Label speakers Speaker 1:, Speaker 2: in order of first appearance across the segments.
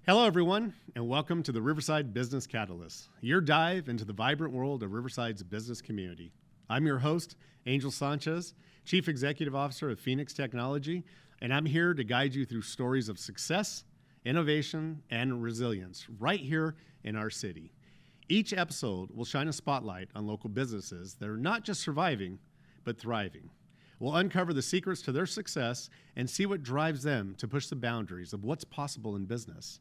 Speaker 1: Hello, everyone, and welcome to the Riverside Business Catalyst, your dive into the vibrant world of Riverside's business community. I'm your host, Angel Sanchez, Chief Executive Officer of Phoenix Technology, and I'm here to guide you through stories of success, innovation, and resilience right here in our city. Each episode will shine a spotlight on local businesses that are not just surviving, but thriving. We'll uncover the secrets to their success and see what drives them to push the boundaries of what's possible in business.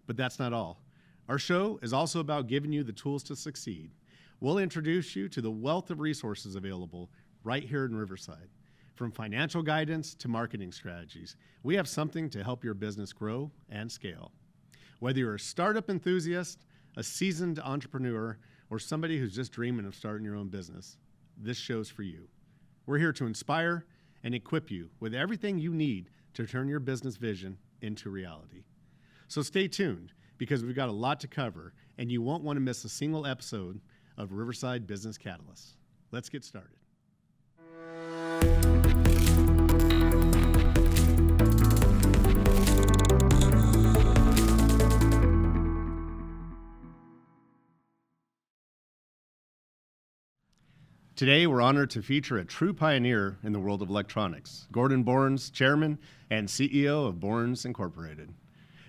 Speaker 1: But that's not all. Our show is also about giving you the tools to succeed. We'll introduce you to the wealth of resources available right here in Riverside. From financial guidance to marketing strategies, we have something to help your business grow and scale. Whether you're a startup enthusiast, a seasoned entrepreneur, or somebody who's just dreaming of starting your own business, this show's for you. We're here to inspire and equip you with everything you need to turn your business vision into reality. So stay tuned, because we've got a lot to cover, and you won't want to miss a single episode of Riverside Business Catalyst. Let's get started. Today, we're honored to feature a true pioneer in the world of electronics, Gordon Borns, Chairman and CEO of Borns Incorporated.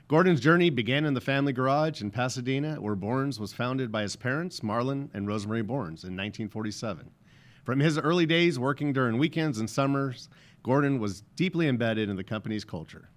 Speaker 1: Gordon's journey began in the family garage in Pasadena, where Borns was founded by his parents, Marlon and Rosemary Borns, in 1947. From his early days working during weekends and summers, Gordon was deeply embedded in the company's culture.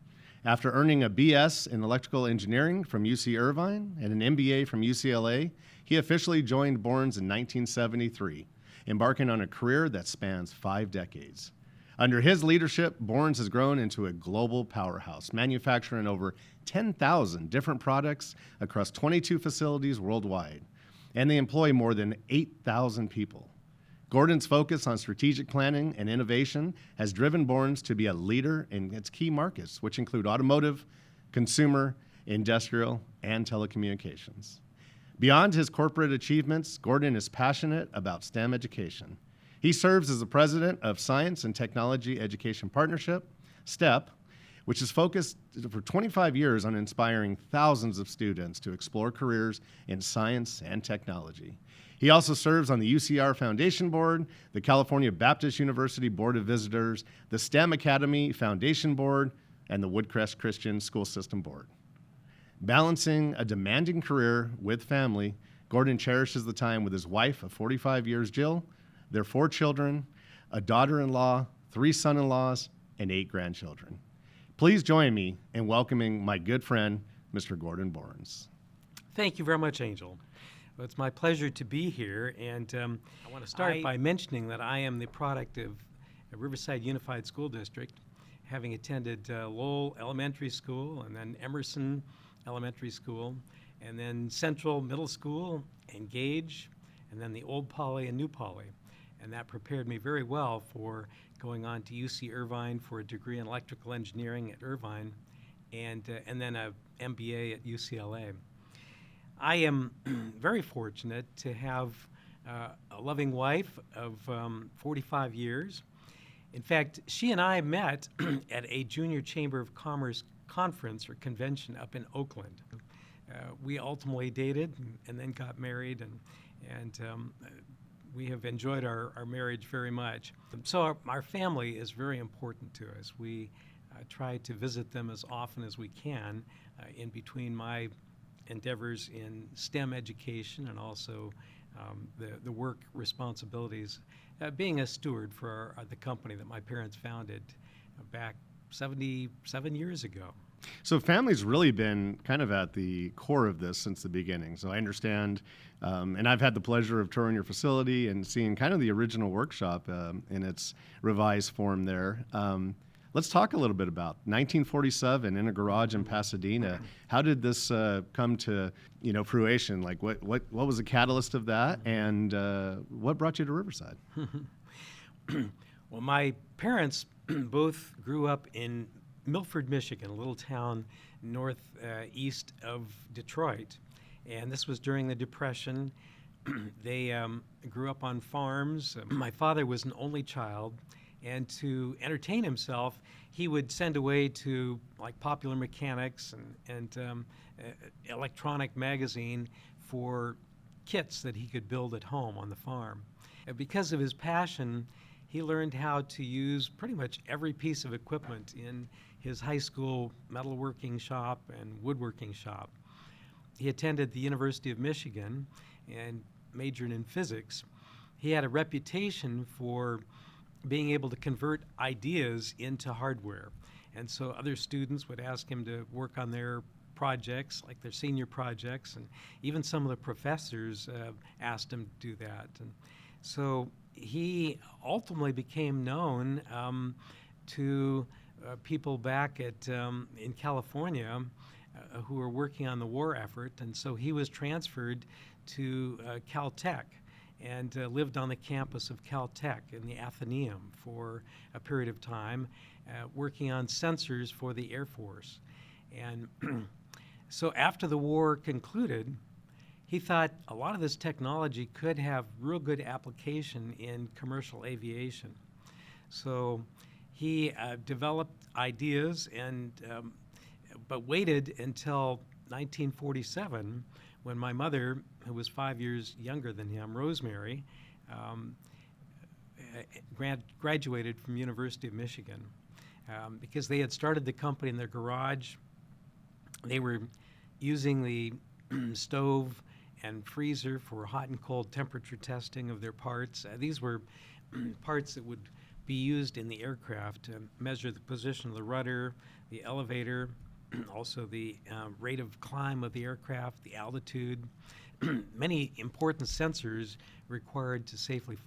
Speaker 1: After earning a BS in electrical engineering from UC Irvine and an MBA from UCLA, he officially joined Borns in 1973, embarking on a career that spans 5 decades. Under his leadership, Borns has grown into a global powerhouse, manufacturing over 10,000 different products across 22 facilities worldwide, and they employ more than 8,000 people. Gordon's focus on strategic planning and innovation has driven Borns to be a leader in its key markets, which include automotive, consumer, industrial, and telecommunications. Beyond his corporate achievements, Gordon is passionate about STEM education. He serves as the president of Science and Technology Education Partnership, STEP, which is focused for 25 years on inspiring thousands of students to explore careers in science and technology. He also serves on the UCR Foundation Board, the California Baptist University Board of Visitors, the STEM Academy Foundation Board, and the Woodcrest Christian School System Board. Balancing a demanding career with family, Gordon cherishes the time with his wife of 45 years, Jill, their 4 children, a daughter-in-law, 3 son-in-laws, and 8 grandchildren. Please join me in welcoming my good friend, Mr. Gordon Borns.
Speaker 2: Thank you very much, Angel. Well, it's my pleasure to be here, and I want to start by mentioning that I am the product of Riverside Unified School District, having attended Lowell Elementary School and then Emerson Elementary School, and then Central Middle School, Engage, and then the Old Poly and New Poly. And that prepared me very well for going on to UC Irvine for a degree in electrical engineering at Irvine, and then a MBA at UCLA. I am very fortunate to have a loving wife of 45 years. In fact, she and I met at a Junior Chamber of Commerce conference or convention up in Oakland. We ultimately dated and then got married, and we have enjoyed our marriage very much. So our family is very important to us. We try to visit them as often as we can in between my endeavors in STEM education and also the work responsibilities, being a steward for the company that my parents founded back 77 years ago.
Speaker 1: So family's really been kind of at the core of this since the beginning. So I understand, and I've had the pleasure of touring your facility and seeing kind of the original workshop in its revised form there. Let's talk a little bit about 1947 in a garage in Pasadena. How did this come to fruition? Like what was the catalyst of that, and what brought you to Riverside?
Speaker 2: Well, my parents both grew up in Milford, Michigan, a little town northeast of Detroit, and this was during the Depression. They grew up on farms. My father was an only child, And to entertain himself, he would send away to like Popular Mechanics and Electronic Magazine for kits that he could build at home on the farm. And because of his passion, he learned how to use pretty much every piece of equipment in his high school metalworking shop and woodworking shop. He attended the University of Michigan and majored in physics. He had a reputation for being able to convert ideas into hardware. And so other students would ask him to work on their projects, like their senior projects, and even some of the professors asked him to do that. And so he ultimately became known to people back in California who were working on the war effort, and so he was transferred to Caltech and lived on the campus of Caltech in the Athenaeum for a period of time, working on sensors for the Air Force. And so after the war concluded, he thought a lot of this technology could have real good application in commercial aviation. So he developed ideas but waited until 1947 when my mother, who was 5 years younger than him, Rosemary, graduated from University of Michigan. Because they had started the company in their garage. They were using the stove and freezer for hot and cold temperature testing of their parts. These were parts that would be used in the aircraft to measure the position of the rudder, the elevator, also the rate of climb of the aircraft, the altitude, many important sensors required to safely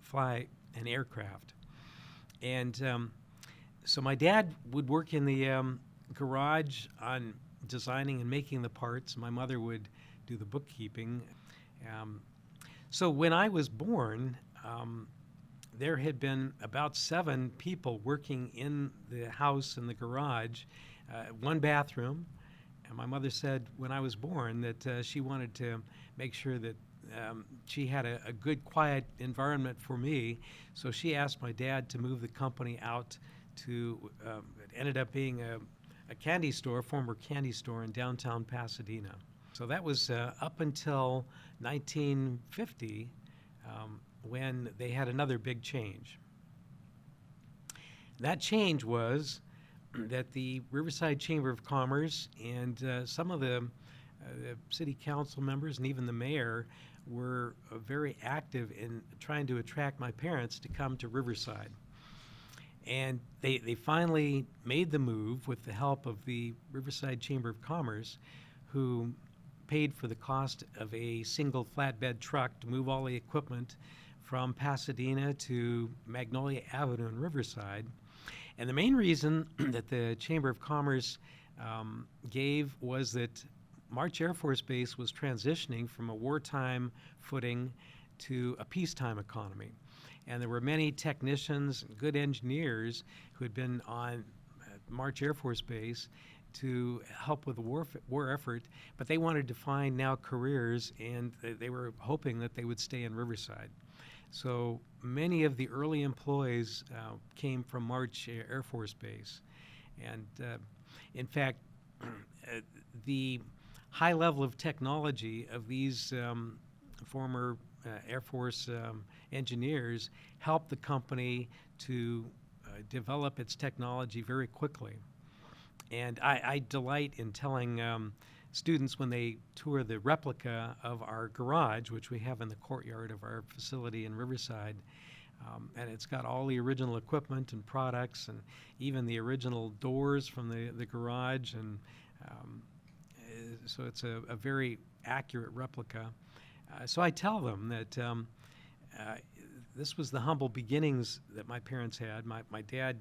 Speaker 2: fly an aircraft. And so my dad would work in the garage on designing and making the parts. My mother would do the bookkeeping. So when I was born, there had been about 7 people working in the house in the garage, one bathroom. And my mother said when I was born that she wanted to make sure that she had a good, quiet environment for me. So she asked my dad to move the company out to, it ended up being a candy store, former candy store in downtown Pasadena. So that was up until 1950 when they had another big change. That change was that the Riverside Chamber of Commerce and some of the city council members and even the mayor were very active in trying to attract my parents to come to Riverside. And they finally made the move with the help of the Riverside Chamber of Commerce, who paid for the cost of a single flatbed truck to move all the equipment from Pasadena to Magnolia Avenue in Riverside. And the main reason that the Chamber of Commerce gave was that March Air Force Base was transitioning from a wartime footing to a peacetime economy. And there were many technicians and good engineers who had been on March Air Force Base to help with the war effort, but they wanted to find now careers, and they were hoping that they would stay in Riverside. So many of the early employees came from March Air Force Base. And in fact, the high level of technology of these former Air Force engineers helped the company to develop its technology very quickly. And I delight in telling students when they tour the replica of our garage, which we have in the courtyard of our facility in Riverside, and it's got all the original equipment and products and even the original doors from the garage, and so it's a very accurate replica. So I tell them that this was the humble beginnings that my parents had. My dad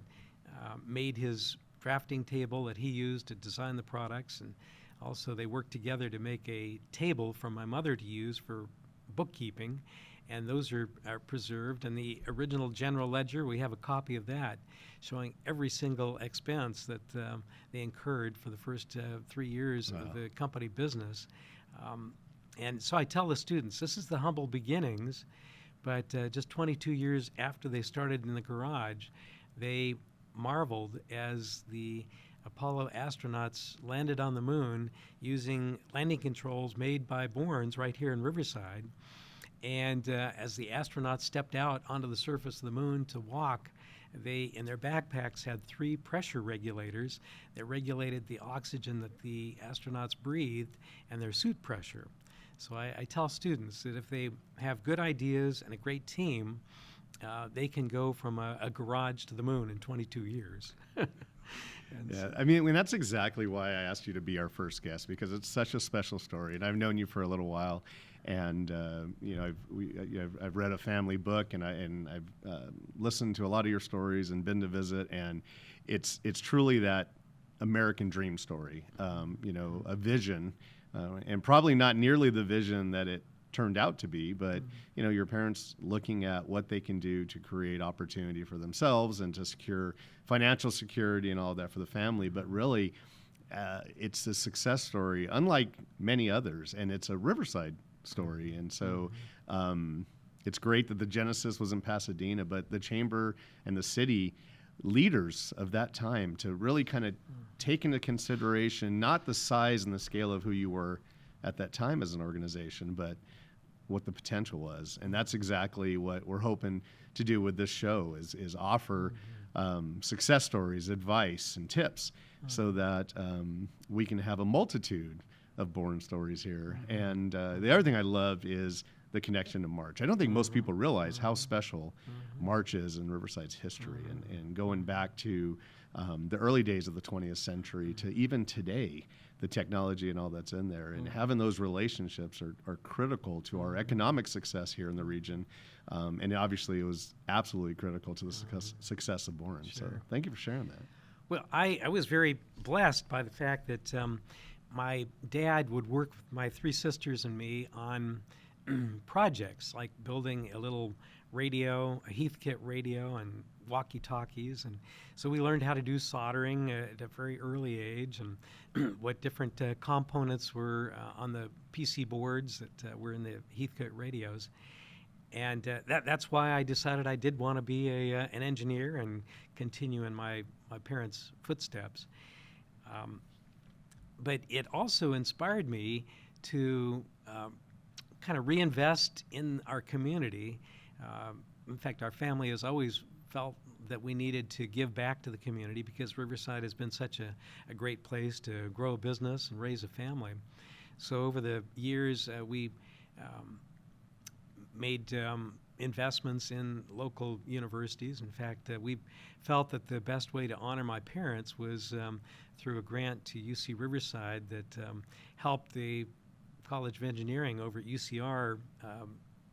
Speaker 2: made his drafting table that he used to design the products, and also they worked together to make a table for my mother to use for bookkeeping, and those are preserved. And the original general ledger, we have a copy of that showing every single expense that they incurred for the first 3 years of the company business. And so I tell the students, this is the humble beginnings, But just 22 years after they started in the garage, they marveled as the Apollo astronauts landed on the moon using landing controls made by Bournes right here in Riverside. And as the astronauts stepped out onto the surface of the moon to walk, they, in their backpacks, had 3 pressure regulators that regulated the oxygen that the astronauts breathed and their suit pressure. So I tell students that if they have good ideas and a great team, they can go from a garage to the moon in 22 years.
Speaker 1: Yeah, I mean, that's exactly why I asked you to be our first guest, because it's such a special story, and I've known you for a little while, and I've read a family book, and I've listened to a lot of your stories and been to visit, and it's truly that American dream story, a vision, and probably not nearly the vision that it turned out to be, but your parents looking at what they can do to create opportunity for themselves and to secure financial security and all that for the family. But really, it's a success story unlike many others, and it's a Riverside story. And so it's great that the genesis was in Pasadena, but the chamber and the city leaders of that time to really kind of take into consideration not the size and the scale of who you were at that time as an organization, but what the potential was. And that's exactly what we're hoping to do with this show is offer success stories, advice, and tips so that we can have a multitude of Bourne stories here. And the other thing I love is the connection to March. I don't think most people realize how special March is in Riverside's history, and going back to the early days of the 20th century to even today, the technology and all that's in there, and having those relationships are critical to our economic success here in the region, and obviously it was absolutely critical to the success of Bourne. So thank you for sharing that.
Speaker 2: Well, I was very blessed by the fact that my dad would work with my 3 sisters and me on projects like building a little radio, a Heathkit radio, and walkie-talkies. And so we learned how to do soldering at a very early age, and what different components were on the PC boards that were in the Heathkit radios. And that's why I decided I did want to be an engineer and continue in my parents' footsteps. But it also inspired me to kind of reinvest in our community. In fact, our family has always felt that we needed to give back to the community because Riverside has been such a great place to grow a business and raise a family. So over the years, we made investments in local universities. In fact, we felt that the best way to honor my parents was through a grant to UC Riverside that helped the College of Engineering over at UCR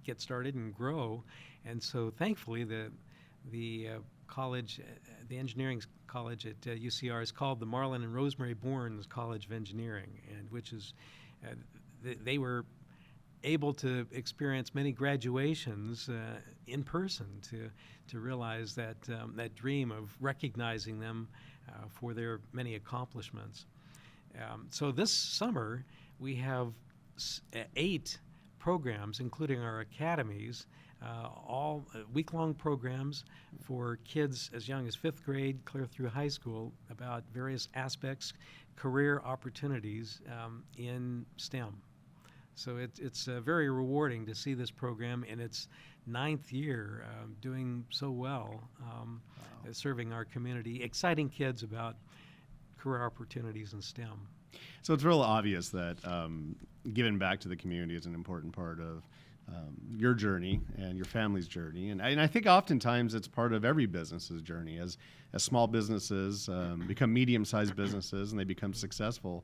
Speaker 2: get started and grow. And so thankfully the college, the engineering college at UCR is called the Marlin and Rosemary Bournes College of Engineering, and which is, they were able to experience many graduations in person to realize that that dream of recognizing them for their many accomplishments. So this summer we have 8 programs, including our academies, all week-long programs for kids as young as 5th grade, clear through high school, about various aspects, career opportunities in STEM. So it's very rewarding to see this program in its 9th year doing so well, serving our community, exciting kids about career opportunities in STEM.
Speaker 1: So it's real obvious that giving back to the community is an important part of your journey and your family's journey. And I think oftentimes it's part of every business's journey. As small businesses become medium-sized businesses and they become successful,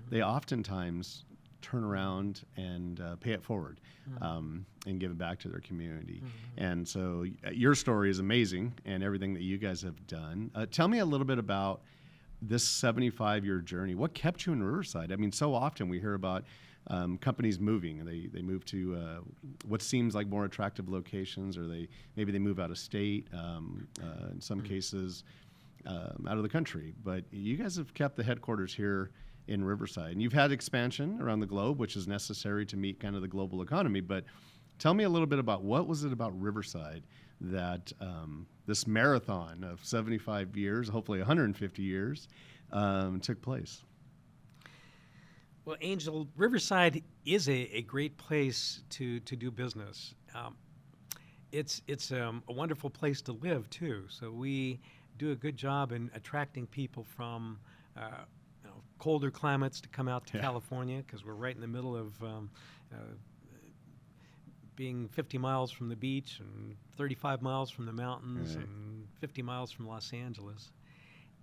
Speaker 1: they oftentimes turn around and pay it forward and give it back to their community. And so your story is amazing and everything that you guys have done. Tell me a little bit about this 75-year journey. What kept you in Riverside? I mean, so often we hear about companies moving. They move to what seems like more attractive locations, or maybe they move out of state, in some cases out of the country. But you guys have kept the headquarters here in Riverside. And you've had expansion around the globe, which is necessary to meet kind of the global economy. But Tell me a little bit about what was it about Riverside that this marathon of 75 years, hopefully 150 years, took place.
Speaker 2: Well, Angel, Riverside is a great place to do business. It's a wonderful place to live too. So we do a good job in attracting people from colder climates to come out to California, because we're right in the middle of being 50 miles from the beach and 35 miles from the mountains and 50 miles from Los Angeles.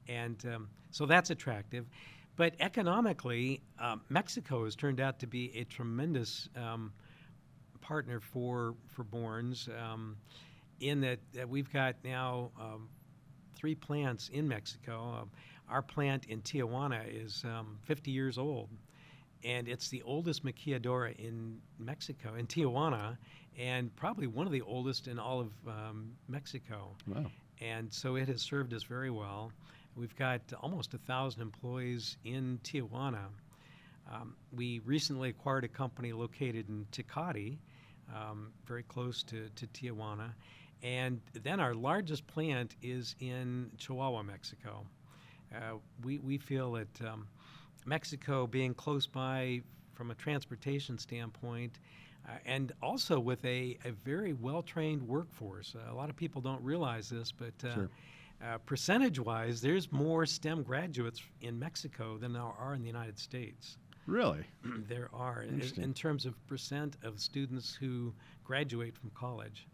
Speaker 2: And so that's attractive. But economically, Mexico has turned out to be a tremendous partner for Bournes, in that we've got now 3 plants in Mexico. Our plant in Tijuana is 50 years old, and it's the oldest maquiladora in Mexico, in Tijuana, and probably one of the oldest in all of Mexico.
Speaker 1: Wow.
Speaker 2: And so it has served us very well. We've got almost 1,000 employees in Tijuana. We recently acquired a company located in Tecate, very close to Tijuana. And then our largest plant is in Chihuahua, Mexico. We feel that Mexico, being close by from a transportation standpoint, and also with a very well-trained workforce. A lot of people don't realize this, but
Speaker 1: Sure.
Speaker 2: Percentage-wise, there's more STEM graduates in Mexico than there are in the United States.
Speaker 1: Really?
Speaker 2: There are,
Speaker 1: Interesting.
Speaker 2: in terms of percent of students who graduate from college.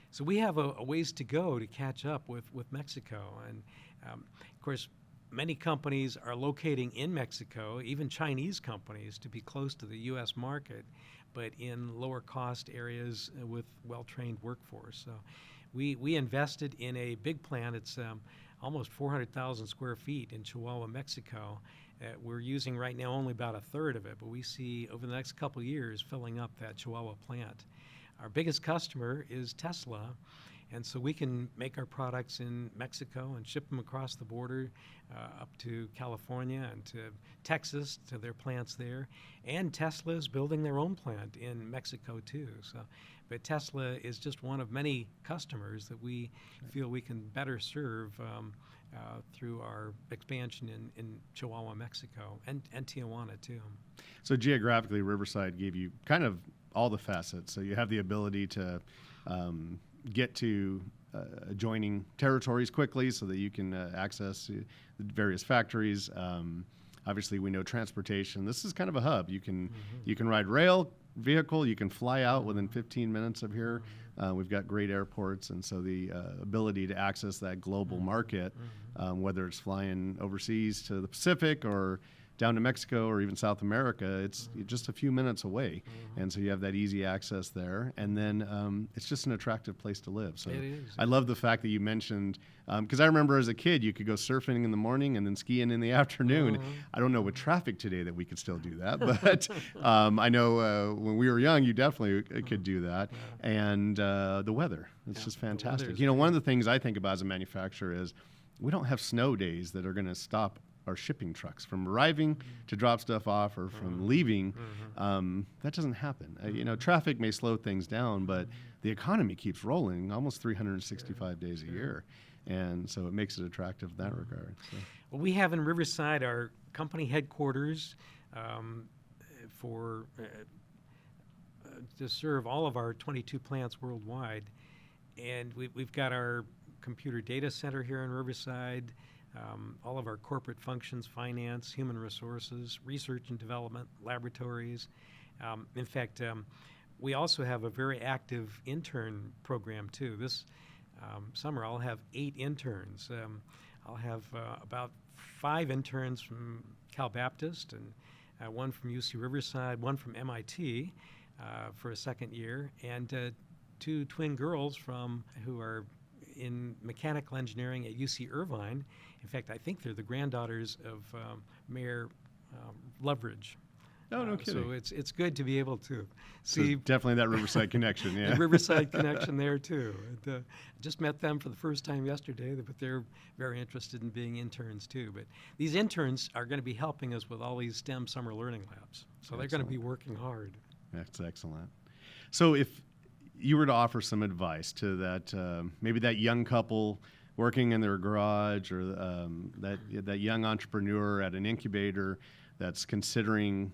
Speaker 2: So we have a ways to go to catch up with Mexico. And of course, many companies are locating in Mexico, even Chinese companies, to be close to the U.S. market, but in lower cost areas with well-trained workforce. So we invested in a big plant. It's almost 400,000 square feet in Chihuahua, Mexico. We're using right now only about a third of it, but we see over the next couple of years filling up that Chihuahua plant. Our biggest customer is Tesla, and so we can make our products in Mexico and ship them across the border up to California and to Texas, to their plants there. And Tesla is building their own plant in Mexico too. So, but Tesla is just one of many customers that we feel we can better serve through our expansion in Chihuahua, Mexico, and Tijuana too.
Speaker 1: So geographically, Riverside gave you kind of all the facets. So you have the ability to get to adjoining territories quickly so that you can access the various factories. Obviously, we know transportation. This is kind of a hub. You can ride rail, vehicle. You can fly out within 15 minutes of here. We've got great airports, and so the ability to access that global market, whether it's flying overseas to the Pacific or down to Mexico or even South America, it's just a few minutes away. And so you have that easy access there. And then it's just an attractive place to live. So
Speaker 2: It is.
Speaker 1: I love the fact that you mentioned, because I remember as a kid, you could go surfing in the morning and then skiing in the afternoon. I don't know with traffic today that we could still do that, but I know when we were young, you definitely could do that. And the weather, it's just fantastic.
Speaker 2: is
Speaker 1: You know, one of the things I think about as a manufacturer is we don't have snow days that are going to stop our shipping trucks from arriving to drop stuff off or from leaving. That doesn't happen. You know, traffic may slow things down, but the economy keeps rolling almost 365 days a year. And so it makes it attractive in that regard. So.
Speaker 2: Well, we have in Riverside our company headquarters for to serve all of our 22 plants worldwide. And we've got our computer data center here in Riverside, all of our corporate functions, finance, human resources, research and development, laboratories. In fact, we also have a very active intern program too. This summer I'll have 8 interns. I'll have about 5 interns from Cal Baptist and 1 from UC Riverside, 1 from MIT for a second year, and 2 twin girls who are in mechanical engineering at UC Irvine. In fact, I think they're the granddaughters of Mayor Loveridge.
Speaker 1: Oh, no kidding.
Speaker 2: So it's good to be able to
Speaker 1: So
Speaker 2: see
Speaker 1: definitely that Riverside connection, yeah.
Speaker 2: the Riverside connection there too. And, just met them for the first time yesterday, but they're very interested in being interns too. But these interns are going to be helping us with all these STEM summer learning labs. So they're going to be working hard.
Speaker 1: That's excellent. So if you were to offer some advice to that, maybe that young couple working in their garage, or that young entrepreneur at an incubator that's considering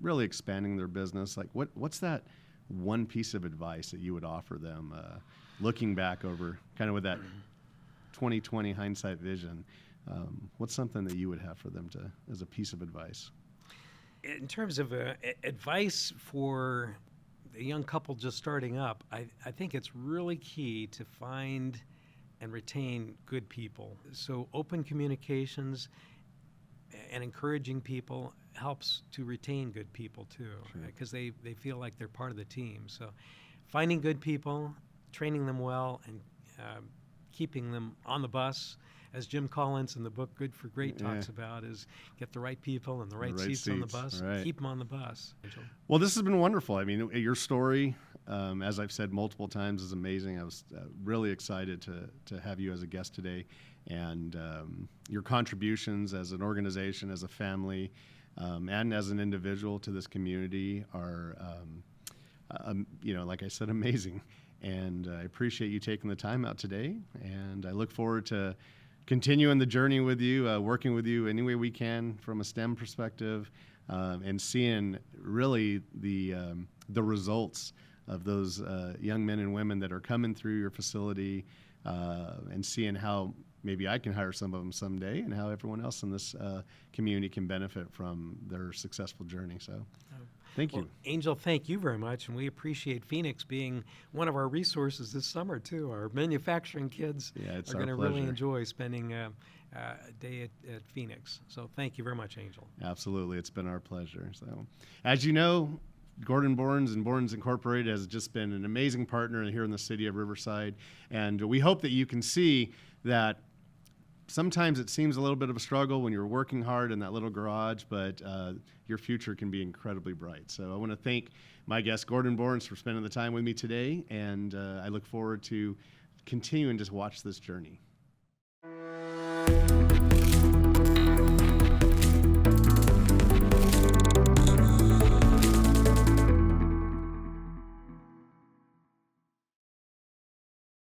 Speaker 1: really expanding their business, like what's that one piece of advice that you would offer them, looking back over kind of with that 2020 hindsight vision? What's something that you would have for them as a piece of advice?
Speaker 2: In terms of advice for a young couple just starting up, I think it's really key to find and retain good people. So open communications and encouraging people helps to retain good people too, because they feel like they're part of the team. So finding good people, training them well, and keeping them on the bus, as Jim Collins in the book Good for Great talks about, is get the right people and the right seats on the bus,
Speaker 1: right.
Speaker 2: Keep them on the bus.
Speaker 1: Well, this has been wonderful. I mean, your story, as I've said multiple times, is amazing. I was really excited to have you as a guest today, and your contributions as an organization, as a family, and as an individual to this community are, like I said, amazing. And I appreciate you taking the time out today, and I look forward to continuing the journey with you, working with you any way we can from a STEM perspective, and seeing really the results of those young men and women that are coming through your facility, and seeing how maybe I can hire some of them someday, and how everyone else in this community can benefit from their successful journey. So thank you.
Speaker 2: Well, Angel, thank you very much, and we appreciate Phoenix being one of our resources this summer too. Our manufacturing kids are going to really enjoy spending a day at Phoenix. So thank you very much, Angel.
Speaker 1: Absolutely, it's been our pleasure. So, as you know, Gordon Borns and Borns Incorporated has just been an amazing partner here in the city of Riverside, and we hope that you can see that sometimes it seems a little bit of a struggle when you're working hard in that little garage, but your future can be incredibly bright. So I want to thank my guest, Gordon Borns, for spending the time with me today, and I look forward to continuing to watch this journey.